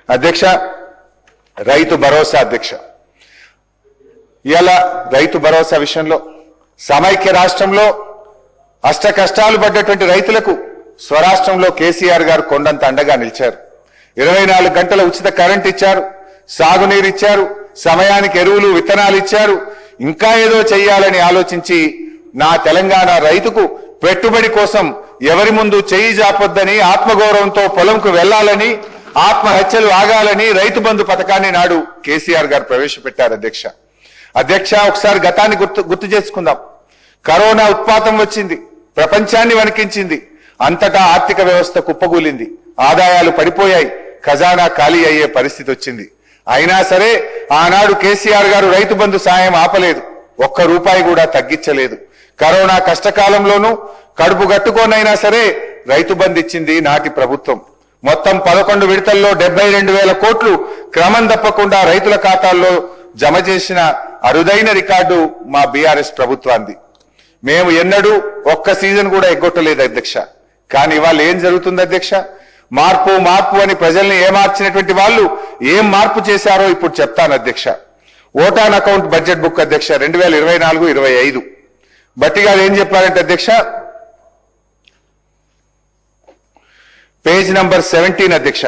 అధ్యక్ష, రైతు భరోసా అధ్యక్ష, ఇవాళ రైతు భరోసా విషయంలో సమైక్య రాష్ట్రంలో అష్ట కష్టాలు పడ్డటువంటి రైతులకు స్వరాష్ట్రంలో కేసీఆర్ గారు కొండంత అండగా నిలిచారు. 24 గంటల ఉచిత కరెంట్ ఇచ్చారు, సాగునీరు ఇచ్చారు, సమయానికి ఎరువులు విత్తనాలు ఇచ్చారు. ఇంకా ఏదో చెయ్యాలని ఆలోచించి నా తెలంగాణ రైతుకు పెట్టుబడి కోసం ఎవరి ముందు చెయ్యి జాపొద్దని, ఆత్మగౌరవంతో పొలంకు వెళ్లాలని, ఆత్మహత్యలు ఆగాలని రైతు బంధు పథకాన్ని నాడు కేసీఆర్ గారు ప్రవేశపెట్టారు. అధ్యక్ష, ఒకసారి గతాన్ని గుర్తు చేసుకుందాం. కరోనా ఉత్పాతం వచ్చింది, ప్రపంచాన్ని వణికించింది, అంతటా ఆర్థిక వ్యవస్థ కుప్పగూలింది, ఆదాయాలు పడిపోయాయి, ఖజానా ఖాళీ అయ్యే పరిస్థితి వచ్చింది. అయినా సరే ఆనాడు కేసీఆర్ గారు రైతు బంధు సాయం ఆపలేదు, ఒక్క రూపాయి కూడా తగ్గించలేదు. కరోనా కష్టకాలంలోనూ కడుపు గట్టుకోనైనా సరే రైతు బంధు ఇచ్చింది నాటి ప్రభుత్వం. మొత్తం 11 విడతల్లో 72,000 కోట్లు క్రమం తప్పకుండా రైతుల ఖాతాల్లో జమ చేసిన అరుదైన రికార్డు మా బీఆర్ఎస్ ప్రభుత్వాన్ని. మేము ఎన్నడూ ఒక్క సీజన్ కూడా ఎగ్గొట్టలేదు అధ్యక్ష. కానీ ఇవాళ ఏం జరుగుతుంది అధ్యక్ష? మార్పు మార్పు అని ప్రజల్ని ఏమార్చినటువంటి వాళ్ళు ఏం మార్పు చేశారో ఇప్పుడు చెప్తాను అధ్యక్ష. ఓటాన్ అకౌంట్ బడ్జెట్ బుక్ అధ్యక్ష 2024-25 బట్టి గారు ఏం చెప్పారంటే అధ్యక్ష, పేజ్ నంబర్ 17 అధ్యక్ష,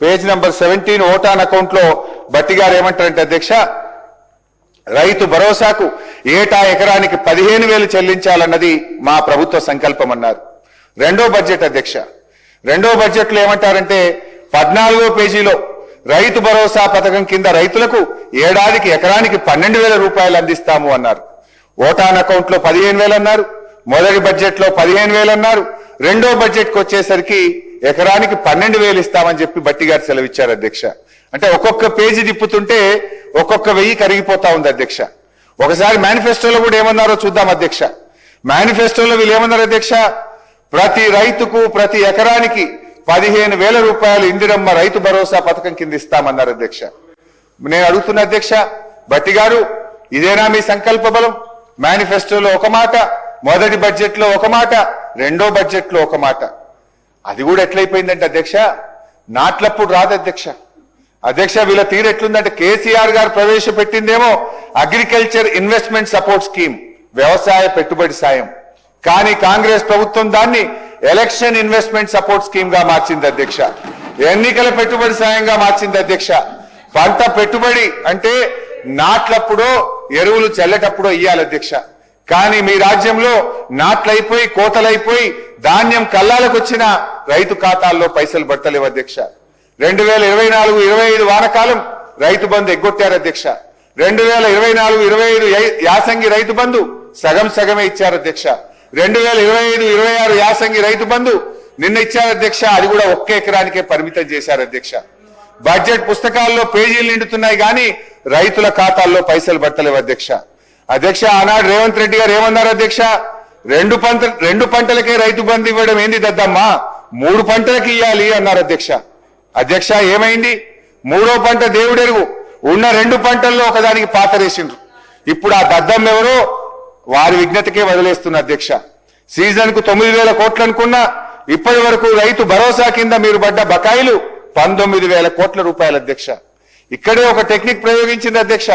పేజ్ నంబర్ 17 ఓటాన్ అకౌంట్ లో బట్టి గారు ఏమంటారంటే అధ్యక్ష, రైతు భరోసాకు ఏటా ఎకరానికి 15,000 చెల్లించాలన్నది మా ప్రభుత్వ సంకల్పం అన్నారు. రెండో బడ్జెట్ అధ్యక్ష, రెండో బడ్జెట్ లో ఏమంటారంటే 14వ పేజీలో రైతు భరోసా పథకం కింద రైతులకు ఏడాదికి ఎకరానికి 12,000 రూపాయలు అందిస్తాము అన్నారు. ఓటాన్ అకౌంట్ లో 15,000 అన్నారు, మొదటి బడ్జెట్ లో 15,000 అన్నారు, రెండో బడ్జెట్ కు వచ్చేసరికి ఎకరానికి 12,000 ఇస్తామని చెప్పి బట్టి గారు సెలవిచ్చారు అధ్యక్ష. అంటే ఒక్కొక్క పేజీ తిప్పుతుంటే ఒక్కొక్క 1000 కరిగిపోతా ఉంది అధ్యక్ష. ఒకసారి మేనిఫెస్టోలో కూడా ఏమన్నారో చూద్దాం అధ్యక్ష. మేనిఫెస్టోలో వీళ్ళు ఏమన్నారు అధ్యక్ష, ప్రతి రైతుకు ప్రతి ఎకరానికి 15,000 రూపాయలు ఇందిరమ్మ రైతు భరోసా పథకం కింద ఇస్తామన్నారు అధ్యక్ష. నేను అడుగుతున్న అధ్యక్ష, బట్టి గారు ఇదేనా మీ సంకల్ప బలం? మేనిఫెస్టోలో ఒక మాట, మొదటి బడ్జెట్ లో ఒక మాట, రెండో బడ్జెట్ లో ఒక మాట. అది కూడా ఎట్లయిపోయిందంటే అధ్యక్ష, నాట్లప్పుడు రాదు అధ్యక్ష. అధ్యక్ష, వీళ్ళ తీరు ఎట్లుందంటే కేసీఆర్ గారు ప్రవేశపెట్టిందేమో అగ్రికల్చర్ ఇన్వెస్ట్మెంట్ సపోర్ట్ స్కీమ్, వ్యవసాయ పెట్టుబడి సాయం. కానీ కాంగ్రెస్ ప్రభుత్వం దాన్ని ఎలక్షన్ ఇన్వెస్ట్మెంట్ సపోర్ట్ స్కీమ్ గా మార్చింది అధ్యక్ష, ఎన్నికల పెట్టుబడి సాయంగా మార్చింది అధ్యక్ష. పంట పెట్టుబడి అంటే నాట్లప్పుడో ఎరువులు చల్లేటప్పుడో ఇయ్యాలి అధ్యక్ష. కానీ మీ రాజ్యంలో నాట్లయిపోయి కోతలైపోయి ధాన్యం కల్లాలకు వచ్చిన రైతు ఖాతాల్లో పైసలు పడతలేవు అధ్యక్ష. 2024-25 వానకాలం రైతు బంధు ఎగ్గొట్టారు అధ్యక్ష. 2024-25 యాసంగి రైతు బంధు సగం సగమే ఇచ్చారు అధ్యక్ష. 2025-26 యాసంగి రైతు బంధు నిన్న ఇచ్చారు అధ్యక్ష, అది కూడా ఒక్క ఎకరానికే పరిమితం చేశారు అధ్యక్ష. బడ్జెట్ పుస్తకాల్లో పేజీలు నిండుతున్నాయి కానీ రైతుల ఖాతాల్లో పైసలు పడతలేవు అధ్యక్ష. అధ్యక్ష, ఆనాడు రేవంత్ రెడ్డి గారు ఏమన్నారు అధ్యక్ష, రెండు పంటలకే రైతు బంధు ఇవ్వడం ఏంది దద్దమ్మా, 3 పంటలకు ఇవ్వాలి అన్నారు అధ్యక్ష. అధ్యక్ష, ఏమైంది? 3వ పంట దేవుడెరుగు, ఉన్న 2 పంటల్లో ఒకదానికి పాతరేసిండ్రు. ఇప్పుడు ఆ దద్దమ్మ ఎవరో వారి విజ్ఞతకే వదిలేస్తున్న అధ్యక్ష. సీజన్ కు 9,000 కోట్లు అనుకున్నా ఇప్పటి వరకు రైతు భరోసా కింద మీరు పడ్డ బకాయిలు 19,000 కోట్ల రూపాయలు అధ్యక్ష. ఇక్కడే ఒక టెక్నిక్ ప్రయోగించింది అధ్యక్ష.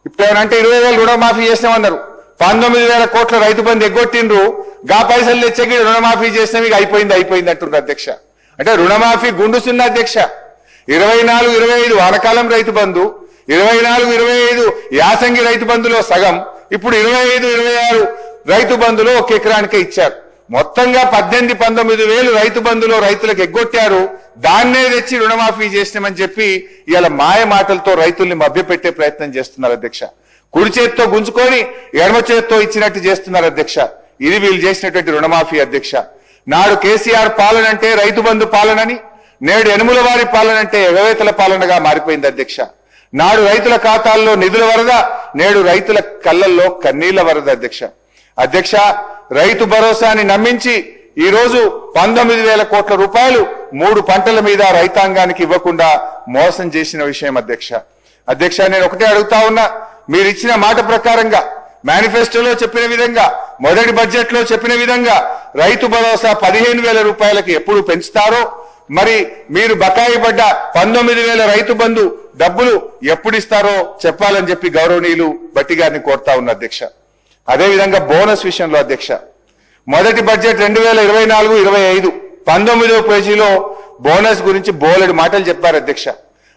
ఇప్పుడు ఏమంటే 20,000 రుణమాఫీ చేసినామన్నారు, 19,000 కోట్ల రైతు బంధు ఎగ్గొట్టిండ్రు, గా పైసలు తెచ్చకి రుణమాఫీ చేసినా మీకు అయిపోయింది అంటున్నారు అధ్యక్ష. అంటే రుణమాఫీ గుండుసున్న అధ్యక్ష. 24-25 వానకాలం రైతు బంధు, 24-25 యాసంగి రైతు బంధులో సగం, ఇప్పుడు 25-26 రైతు బంధులో ఒక ఎకరానికే ఇచ్చారు. మొత్తంగా 18-19 రైతు బంధులో రైతులకు ఎగ్గొట్టారు. దాన్నే తెచ్చి రుణమాఫీ చేసినామని చెప్పి ఇవాళ మాయ మాటలతో రైతుల్ని మభ్యపెట్టే ప్రయత్నం చేస్తున్నారు అధ్యక్ష. కుడి చేత్తో గుంజుకొని ఎడమ చేత్తో ఇచ్చినట్టు చేస్తున్నారు అధ్యక్ష. ఇది వీళ్ళు చేసినటువంటి రుణమాఫీ అధ్యక్ష. నాడు కేసీఆర్ పాలన అంటే రైతు బంధు పాలనని, నేడు యనుమల వారి పాలన అంటే ఎగవేతల పాలనగా మారిపోయింది అధ్యక్ష. నాడు రైతుల ఖాతాల్లో నిధుల వరద, నేడు రైతుల కళ్ళల్లో కన్నీళ్ల వరద అధ్యక్ష. అధ్యక్ష, రైతు భరోసాని నమ్మించి ఈ రోజు 19,000 కోట్ల రూపాయలు 3 పంటల మీద రైతాంగానికి ఇవ్వకుండా మోసం చేసిన విషయం అధ్యక్ష. అధ్యక్ష, నేను ఒకటే అడుగుతా ఉన్నా, మీరు ఇచ్చిన మాట ప్రకారంగా మేనిఫెస్టోలో చెప్పిన విధంగా, మొదటి బడ్జెట్ లో చెప్పిన విధంగా రైతు భరోసా 15,000 రూపాయలకి ఎప్పుడు పెంచుతారో, మరి మీరు బకాయి పడ్డ 19,000 రైతు బంధు డబ్బులు ఎప్పుడు ఇస్తారో చెప్పాలని చెప్పి గౌరవనీయులు భట్టి గారిని కోరుతా ఉన్న అధ్యక్ష. అదేవిధంగా బోనస్ విషయంలో అధ్యక్ష, మొదటి బడ్జెట్ 2024-25 19వ పేజీలో బోనస్ గురించి బోలెడు మాటలు చెప్పారు అధ్యక్ష.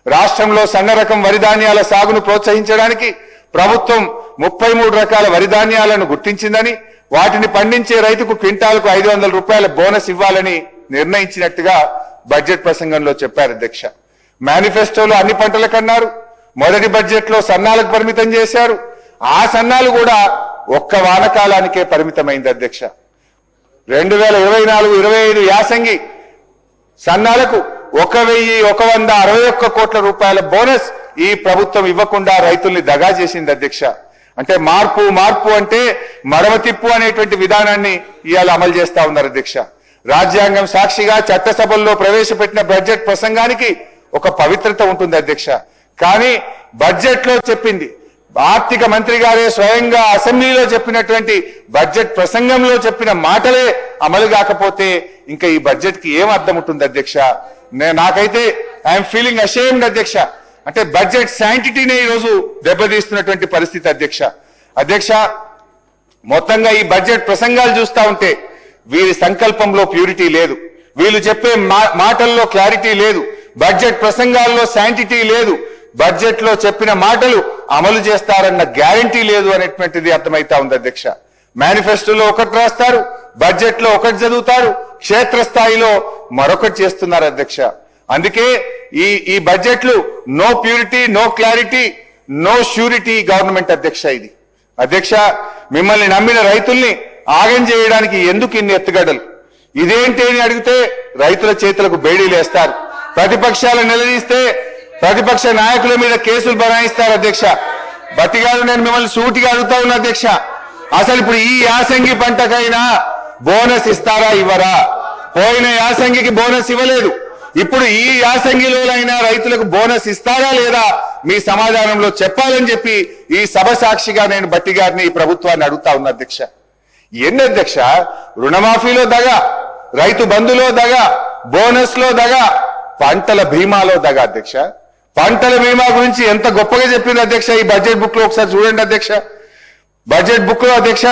రాష్ట్రంలో సన్న రకం వరి ధాన్యాల సాగును ప్రోత్సహించడానికి ప్రభుత్వం 33 రకాల వరి ధాన్యాలను గుర్తించిందని, వాటిని పండించే రైతుకు క్వింటాల్కు 500 రూపాయల బోనస్ ఇవ్వాలని నిర్ణయించినట్టుగా బడ్జెట్ ప్రసంగంలో చెప్పారు అధ్యక్ష. మేనిఫెస్టోలో అన్ని పంటలకు అన్నారు. మొదటి బడ్జెట్ లో సన్నాలకు పరిమితం చేశారు. ఆ సన్నాలు కూడా ఒక్క వానకాలానికే పరిమితమైంది అధ్యక్ష. 2024-25 యాసంగి సన్నాలకు 1,161 కోట్ల రూపాయల బోనస్ ఈ ప్రభుత్వం ఇవ్వకుండా రైతుల్ని దగా చేసింది అధ్యక్ష. అంటే మార్పు అంటే మడమ తిప్పు అనేటువంటి విధానాన్ని ఇవాళ అమలు చేస్తా ఉన్నారు అధ్యక్ష. రాజ్యాంగం సాక్షిగా చట్టసభల్లో ప్రవేశపెట్టిన బడ్జెట్ ప్రసంగానికి ఒక పవిత్రత ఉంటుంది అధ్యక్ష. కానీ బడ్జెట్ లో చెప్పింది, ఆర్థిక మంత్రి గారే స్వయంగా అసెంబ్లీలో చెప్పినటువంటి బడ్జెట్ ప్రసంగంలో చెప్పిన మాటలే అమలు కాకపోతే ఇంకా ఈ బడ్జెట్ కి ఏం అర్థం ఉంటుంది అధ్యక్ష? నాకైతే ఐఎమ్ ఫీలింగ్ అషేమ్డ్ అధ్యక్ష. అంటే బడ్జెట్ శాంటిటీనే ఈరోజు దెబ్బతీస్తున్నటువంటి పరిస్థితి అధ్యక్ష. మొత్తంగా ఈ బడ్జెట్ ప్రసంగాలు చూస్తా ఉంటే వీరి సంకల్పంలో ప్యూరిటీ లేదు, వీళ్ళు చెప్పే మాటల్లో క్లారిటీ లేదు, బడ్జెట్ ప్రసంగాల్లో శాంటిటీ లేదు, బడ్జెట్ లో చెప్పిన మాటలు అమలు చేస్తారన్న గ్యారంటీ లేదు అనేటువంటిది అర్థమైతా ఉంది అధ్యక్ష. మేనిఫెస్టోలో ఒకటి రాస్తారు, బడ్జెట్ లో ఒకటి చదువుతారు, క్షేత్రస్థాయిలో మరొకటి చేస్తున్నారు అధ్యక్ష. అందుకే ఈ బడ్జెట్లు no purity, no clarity, no surety government అధ్యక్ష. ఇది అధ్యక్ష, మిమ్మల్ని నమ్మిన రైతుల్ని ఆగం చేయడానికి ఎందుకు ఇన్ని ఎత్తుగడలు? ఇదేంటి అని అడిగితే రైతుల చేతులకు బేడీలు వేస్తారు, ప్రతిపక్షాలు నిలదీస్తే ప్రతిపక్ష నాయకుల మీద కేసులు బనాయిస్తారు అధ్యక్ష. భట్టి గారు, నేను మిమ్మల్ని సూటిగా అడుగుతా ఉన్నా అధ్యక్ష, అసలు ఇప్పుడు ఈ యాసంగి పంటకైనా బోనస్ ఇస్తారా ఇవ్వరా? పోయిన యాసంగికి బోనస్ ఇవ్వలేదు, ఇప్పుడు ఈ యాసంగిలోనైనా రైతులకు బోనస్ ఇస్తారా లేదా మీ సమాధానంలో చెప్పాలని చెప్పి ఈ సభ సాక్షిగా నేను భట్టి గారిని, ఈ ప్రభుత్వాన్ని అడుగుతా ఉన్నా అధ్యక్ష. ఎన్ని అధ్యక్ష? రుణమాఫీలో దగా, రైతు బంధులో దగా, బోనస్ లో దగా, పంటల బీమాలో దగా అధ్యక్ష. పంటల బీమా గురించి ఎంత గొప్పగా చెప్పింది అధ్యక్ష ఈ బడ్జెట్ బుక్ లో, ఒకసారి చూడండి అధ్యక్ష. బడ్జెట్ బుక్ లో అధ్యక్ష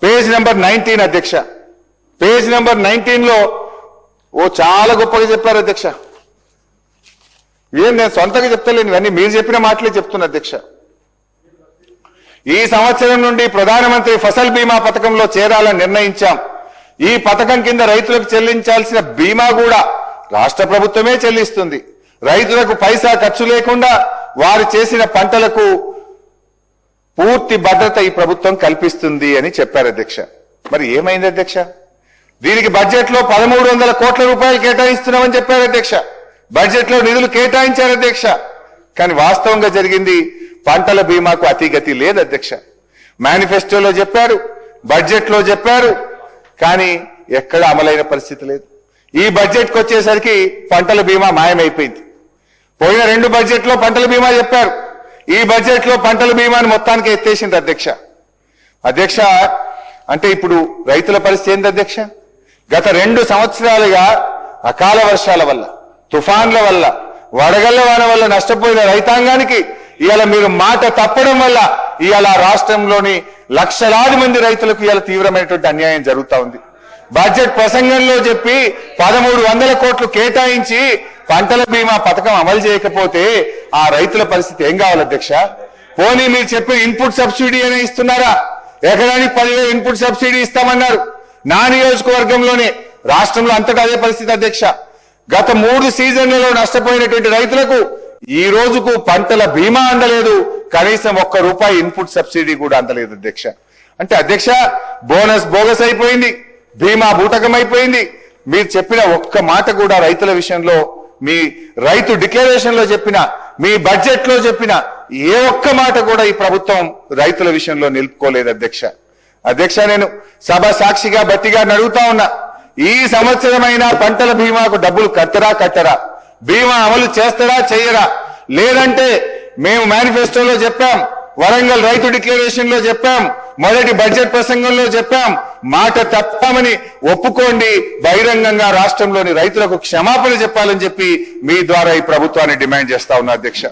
పేజ్ నెంబర్ 19 అధ్యక్ష, పేజ్ నెంబర్ 19 లో చాలా గొప్పగా చెప్పారు అధ్యక్ష. ఏం నేను సొంతగా చెప్తలేను, ఇవన్నీ మీరు చెప్పిన మాటలే చెప్తున్నా అధ్యక్ష. ఈ సంవత్సరం నుండి ప్రధానమంత్రి ఫసల్ బీమా పథకంలో చేరాలని నిర్ణయించాం. ఈ పథకం కింద రైతులకు చెల్లించాల్సిన బీమా కూడా రాష్ట్ర ప్రభుత్వమే చెల్లిస్తుంది. రైతులకు పైసా ఖర్చు లేకుండా వారు చేసిన పంటలకు పూర్తి భద్రత ఈ ప్రభుత్వం కల్పిస్తుంది అని చెప్పారు అధ్యక్ష. మరి ఏమైంది అధ్యక్ష? దీనికి బడ్జెట్ లో 1,300 కోట్ల రూపాయలు కేటాయిస్తున్నామని చెప్పారు అధ్యక్ష. బడ్జెట్ లో నిధులు కేటాయించారు అధ్యక్ష. కానీ వాస్తవంగా జరిగింది పంటల బీమాకు అతిగతి లేదు అధ్యక్ష. మేనిఫెస్టోలో చెప్పారు, బడ్జెట్ లో చెప్పారు, కానీ ఎక్కడ అమలైన పరిస్థితి లేదు. ఈ బడ్జెట్కి వచ్చేసరికి పంటల బీమా మాయమైపోయింది. పోయిన 2 బడ్జెట్లో పంటల బీమా చెప్పారు, ఈ బడ్జెట్ లో పంటల బీమాను మొత్తానికి ఎత్తేసింది అధ్యక్ష. అంటే ఇప్పుడు రైతుల పరిస్థితి ఏంది అధ్యక్ష? గత 2 సంవత్సరాలుగా అకాల వర్షాల వల్ల, తుఫాన్ల వల్ల, వడగళ్ల వాన వల్ల నష్టపోయిన రైతాంగానికి ఇవాళ మీరు మాట తప్పడం వల్ల ఇవాళ రాష్ట్రంలోని లక్షలాది మంది రైతులకు ఇవాళ తీవ్రమైనటువంటి అన్యాయం జరుగుతా ఉంది. బడ్జెట్ ప్రసంగంలో చెప్పి 1,300 కోట్లు కేటాయించి పంటల బీమా పథకం అమలు చేయకపోతే ఆ రైతుల పరిస్థితి ఏం కావాలి అధ్యక్ష? పోనీ మీరు చెప్పిన ఇన్పుట్ సబ్సిడీ అనే ఇస్తున్నారా? ఎకరానికి 10,000 ఇన్పుట్ సబ్సిడీ ఇస్తామన్నారు. నా నియోజకవర్గంలోనే, రాష్ట్రంలో అంతటా అదే పరిస్థితి అధ్యక్ష. గత 3 సీజన్లలో నష్టపోయినటువంటి రైతులకు ఈ రోజుకు పంటల బీమా అందలేదు, కనీసం ₹1 ఇన్పుట్ సబ్సిడీ కూడా అందలేదు అధ్యక్ష. అంటే అధ్యక్ష, బోనస్ బోగస్ అయిపోయింది, బీమా బూటకమైపోయింది. మీరు చెప్పిన ఒక్క మాట కూడా రైతుల విషయంలో, మీ రైతు డిక్లరేషన్ లో చెప్పిన, మీ బడ్జెట్ లో చెప్పిన ఏ ఒక్క మాట కూడా ఈ ప్రభుత్వం రైతుల విషయంలో నిలుపుకోలేదు అధ్యక్ష. నేను సభ సాక్షిగా భట్టిగా అడుగుతా ఉన్నా, ఈ సంవత్సరమైనా పంటల బీమాకు డబ్బులు కట్టరా? బీమా అమలు చేస్తారా చెయ్యరా? లేదంటే మేము మేనిఫెస్టోలో చెప్పాం, వరంగల్ రైతు డిక్లరేషన్ లో చెప్పాం, మొదటి బడ్జెట్ ప్రసంగంలో చెప్పాం, మాట తప్పామని ఒప్పుకోండి, బహిరంగంగా రాష్ట్రంలోని రైతులకు క్షమాపణ చెప్పాలని చెప్పి మీ ద్వారా ఈ ప్రభుత్వాన్ని డిమాండ్ చేస్తా ఉన్నా అధ్యక్ష.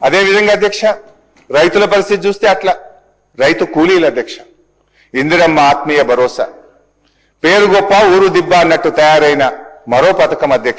అదేవిధంగా అధ్యక్ష, రైతుల పరిస్థితి చూస్తే అట్లా రైతు కూలీల అధ్యక్ష. ఇందిరమ్మ ఆత్మీయ భరోసా పేరు గొప్ప ఊరు దిబ్బ అన్నట్టు తయారైన మరో పథకం అధ్యక్ష.